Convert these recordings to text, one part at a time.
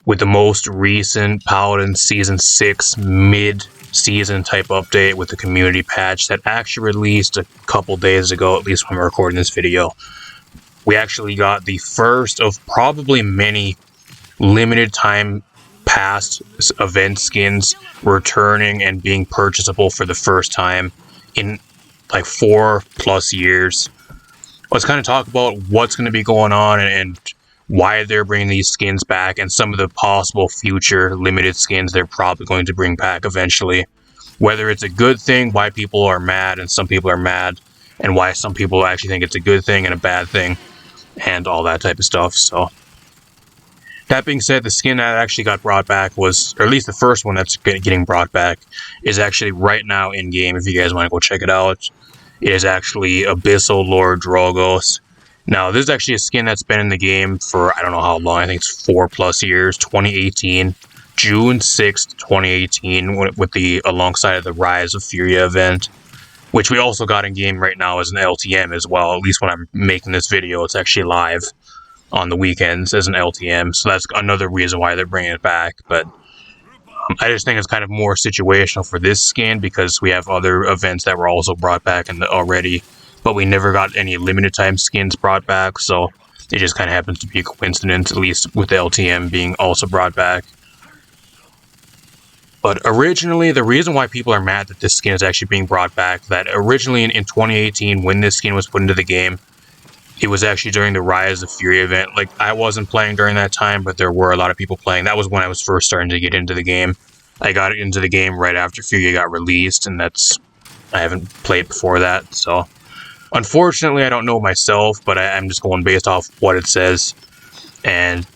with the most recent Paladins Season 6 mid-season type update with the community patch that actually released a couple days ago, at least when we're recording this video. We actually got the first of probably many limited time past event skins returning and being purchasable for the first time in like 4+ years. Let's kind of talk about what's going to be going on and why they're bringing these skins back and some of the possible future limited skins they're probably going to bring back eventually. Whether it's a good thing, why people are mad and some people are mad, and why some people actually think it's a good thing and a bad thing, and all that type of stuff. So that being said, the skin that actually got brought back was, or at least the first one that's getting brought back, is actually right now in game if you guys want to go check it out. It is actually Abyssal Lord Drogos. Now, this is actually a skin that's been in the game for, I don't know how long, I think it's 4+ years, 2018, June 6th, 2018, with the alongside of the Rise of Furia event, which we also got in game right now as an LTM as well. At least when I'm making this video, it's actually live on the weekends as an LTM, so that's another reason why they're bringing it back. But I just think it's kind of more situational for this skin because we have other events that were also brought back already, but we never got any limited time skins brought back, so it just kind of happens to be a coincidence, at least with the LTM being also brought back. But originally, the reason why people are mad that this skin is actually being brought back, that originally in 2018, when this skin was put into the game, it was actually during the Rise of Furia event. Like, I wasn't playing during that time, but there were a lot of people playing. That was when I was first starting to get into the game. I got into the game right after Furia got released, and I haven't played before that, so unfortunately I don't know myself, but I'm just going based off what it says. And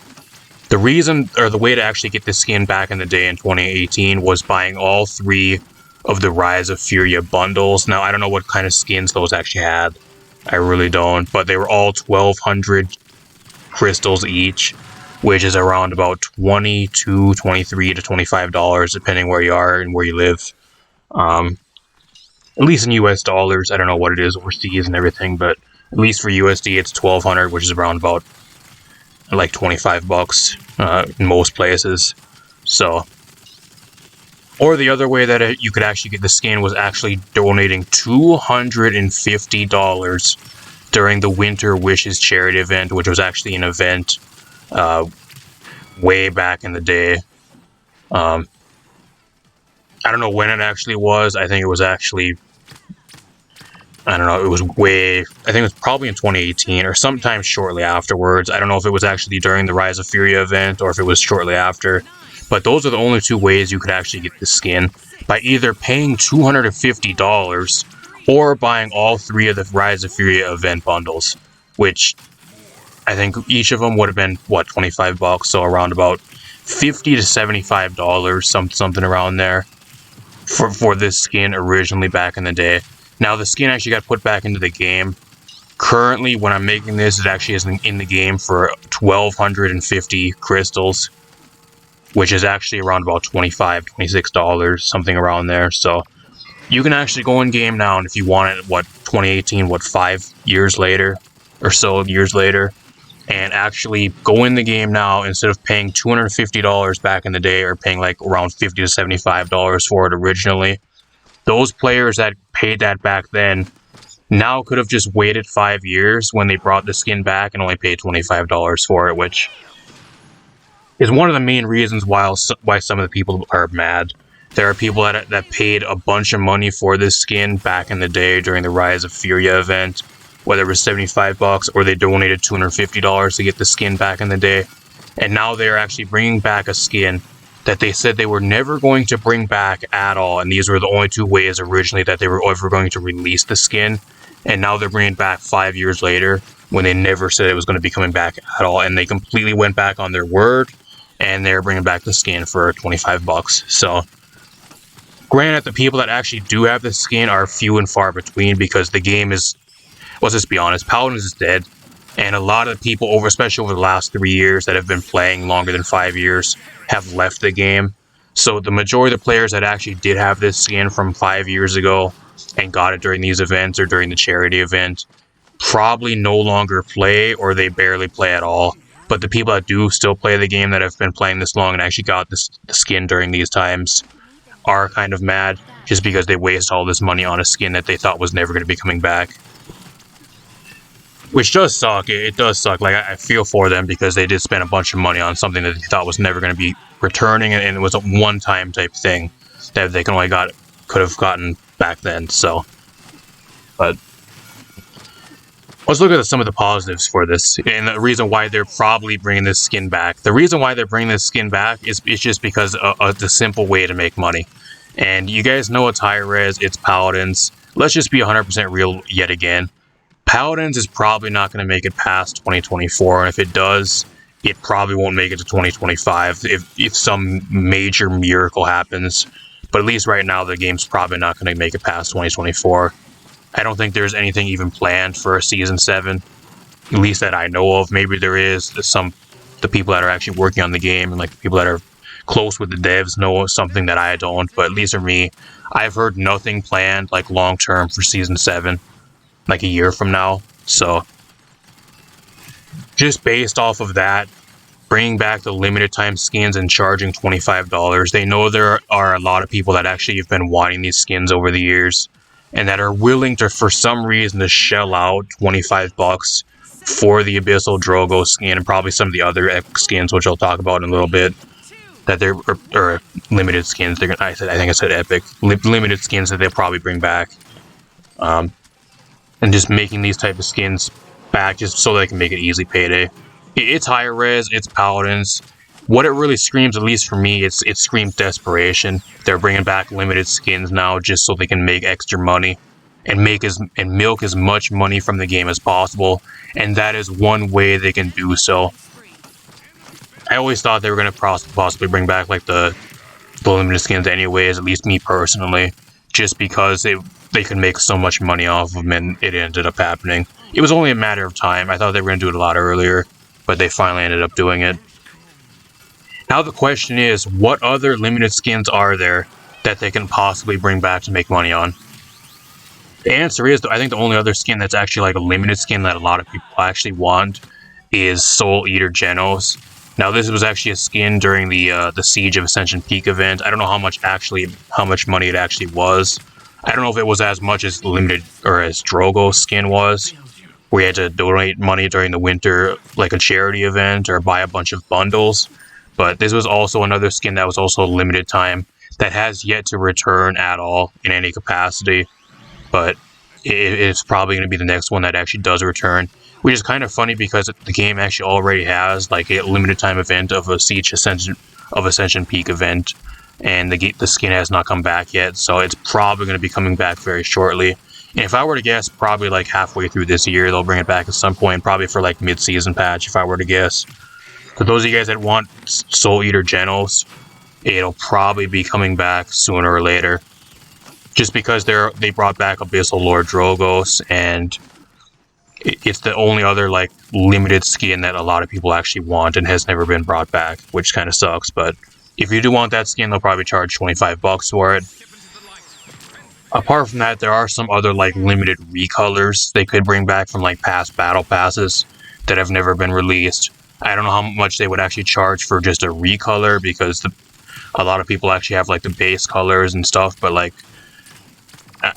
the reason, or the way to actually get this skin back in the day in 2018 was buying all 3 of the Rise of Furia bundles. Now, I don't know what kind of skins those actually had. I really don't, but they were all 1,200 crystals each, which is around about $22, $23 to $25, depending where you are and where you live. At least in US dollars. I don't know what it is overseas and everything, but at least for USD, it's 1,200, which is around about like $25 in most places. So, or the other way that you could actually get the skin was actually donating $250 during the Winter Wishes charity event, which was actually an event way back in the day. I don't know when it actually was. I think it was actually, I don't know, it was I think it was probably in 2018 or sometime shortly afterwards. I don't know if it was actually during the Rise of Furia event or if it was shortly after. But those are the only 2 ways you could actually get the skin, by either paying $250 or buying all 3 of the Rise of Furia event bundles, which I think each of them would have been, what, $25, so around about $50 to $75, something around there, for this skin originally back in the day. Now, the skin actually got put back into the game. Currently, when I'm making this, it actually is in the game for 1,250 crystals, which is actually around about $25, $26, something around there. So you can actually go in game now, and if you want it, 2018, 5 years later, or so years later, and actually go in the game now instead of paying $250 back in the day, or paying like around $50 to $75 for it originally. Those players that paid that back then now could have just waited 5 years when they brought the skin back and only paid $25 for it, which is one of the main reasons why some of the people are mad. There are people that paid a bunch of money for this skin back in the day during the Rise of Furia event, whether it was $75 or they donated $250 to get the skin back in the day. And now they're actually bringing back a skin that they said they were never going to bring back at all. And these were the only 2 ways originally that they were ever going to release the skin. And now they're bringing it back 5 years later when they never said it was going to be coming back at all. And they completely went back on their word, and they're bringing back the skin for $25. So, granted, the people that actually do have the skin are few and far between, because the game is, let's just be honest, Paladins is dead. And a lot of people, especially over the last 3 years, that have been playing longer than 5 years, have left the game. So the majority of the players that actually did have this skin from 5 years ago and got it during these events or during the charity event probably no longer play, or they barely play at all. But the people that do still play the game, that have been playing this long and actually got the skin during these times, are kind of mad just because they waste all this money on a skin that they thought was never going to be coming back. Which does suck. It does suck. Like, I feel for them because they did spend a bunch of money on something that they thought was never going to be returning, and it was a one-time type thing that they could have gotten back then. So, but let's look at some of the positives for this, and the reason why they're probably bringing this skin back. The reason why they're bringing this skin back is just because of the simple way to make money. And you guys know it's high res, it's Paladins. Let's just be 100% real yet again. Paladins is probably not going to make it past 2024, and if it does, it probably won't make it to 2025 if some major miracle happens. But at least right now, the game's probably not going to make it past 2024. I don't think there's anything even planned for a Season 7, at least that I know of. Maybe there is. The people that are actually working on the game and like the people that are close with the devs know something that I don't, but at least for me, I've heard nothing planned like long-term for Season 7. Like a year from now. So just based off of that, bringing back the limited time skins and charging $25, they know there are a lot of people that actually have been wanting these skins over the years and that are willing to, for some reason, to shell out $25 for the Abyssal Drogo skin and probably some of the other epic skins, which I'll talk about in a little bit. That they're or limited skins. I think I said epic. Limited skins that they'll probably bring back. And just making these type of skins back just so they can make it easy payday. It's higher res, it's Paladins. What it really screams, at least for me, it screams desperation. They're bringing back limited skins now just so they can make extra money and milk as much money from the game as possible. And that is one way they can do so. I always thought they were going to possibly bring back like the limited skins anyways, at least me personally, just because they could make so much money off of them, and it ended up happening. It was only a matter of time. I thought they were going to do it a lot earlier, but they finally ended up doing it. Now the question is, what other limited skins are there that they can possibly bring back to make money on? The answer is, I think the only other skin that's actually like a limited skin that a lot of people actually want is Soul Eater Genos. Now this was actually a skin during the Siege of Ascension Peak event. I don't know how much money it actually was. I don't know if it was as much as limited or as Drogo's skin was, where you had to donate money during the winter, like a charity event, or buy a bunch of bundles. But this was also another skin that was also limited time that has yet to return at all in any capacity. But it's probably going to be the next one that actually does return, which is kind of funny because the game actually already has like a limited time event of a Siege Ascension Peak event. And the skin has not come back yet, so it's probably going to be coming back very shortly. And if I were to guess, probably like halfway through this year, they'll bring it back at some point, probably for like mid-season patch, if I were to guess. For those of you guys that want Soul Eater Genos, it'll probably be coming back sooner or later. Just because they brought back Abyssal Lord Drogos, and it's the only other like limited skin that a lot of people actually want and has never been brought back, which kind of sucks, but if you do want that skin, they'll probably charge $25 for it. Apart from that, there are some other like limited recolors they could bring back from like past battle passes that have never been released. I don't know how much they would actually charge for just a recolor because a lot of people actually have like the base colors and stuff, but like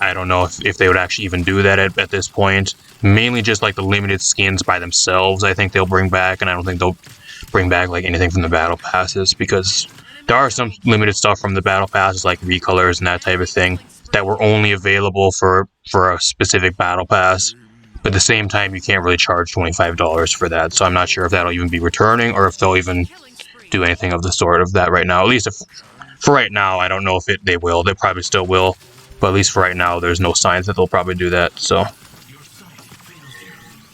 I don't know if they would actually even do that at this point. Mainly just like the limited skins by themselves, I think they'll bring back, and I don't think they'll bring back like anything from the battle passes because there are some limited stuff from the battle passes like recolors and that type of thing that were only available for a specific battle pass. But at the same time, you can't really charge $25 for that, so I'm not sure if that'll even be returning or if they'll even do anything of the sort of that right now. At least for right now, I don't know if they will. They probably still will, but at least for right now, there's no signs that they'll probably do that. So I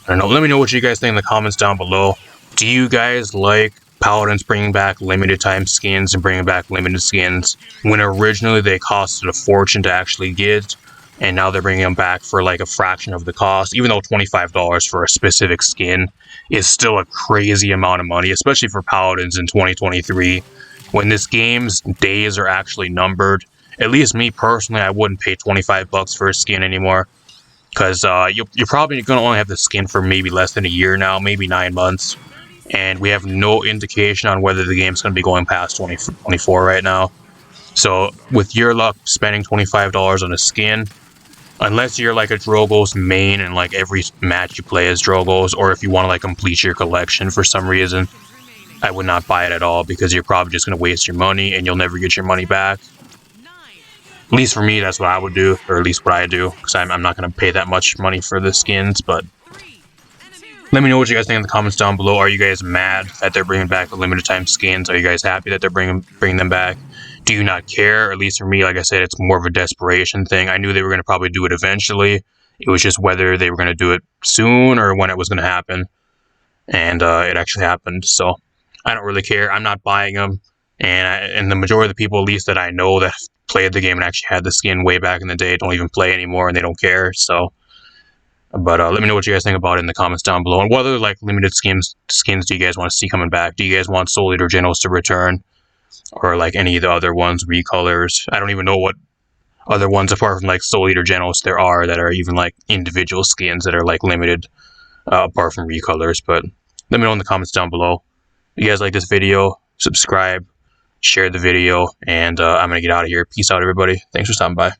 don't know. Let me know what you guys think in the comments down below. Do you guys like Paladins bringing back limited time skins and bringing back limited skins when originally they costed a fortune to actually get, and now they're bringing them back for like a fraction of the cost, even though $25 for a specific skin is still a crazy amount of money, especially for Paladins in 2023 when this game's days are actually numbered. At least me personally, I wouldn't pay $25 for a skin anymore, because you're probably going to only have the skin for maybe less than a year now, maybe 9 months. and we have no indication on whether the game's going to be going past 2024 right now. So with your luck, spending $25 on a skin, unless you're like a Drogo's main and like every match you play as Drogo's, or if you want to like complete your collection for some reason, I would not buy it at all, because you're probably just going to waste your money and you'll never get your money back. At least for me, that's what I would do, or at least what I do, because I'm not going to pay that much money for the skins. But let me know what you guys think in the comments down below. Are you guys mad that they're bringing back the limited time skins? Are you guys happy that they're bringing them back? Do you not care? At least for me, like I said, it's more of a desperation thing. I knew they were going to probably do it eventually. It was just whether they were going to do it soon or when it was going to happen. And it actually happened. So I don't really care. I'm not buying them. And the majority of the people, at least that I know that played the game and actually had the skin way back in the day, don't even play anymore and they don't care. So, but let me know what you guys think about it in the comments down below. And what other like limited skins do you guys want to see coming back? Do you guys want Soul Eater Genos to return? Or like any of the other ones, recolors? I don't even know what other ones apart from like Soul Eater Genos there are that are even like individual skins that are like limited apart from recolors. But let me know in the comments down below. If you guys like this video, subscribe, share the video, and I'm going to get out of here. Peace out, everybody. Thanks for stopping by.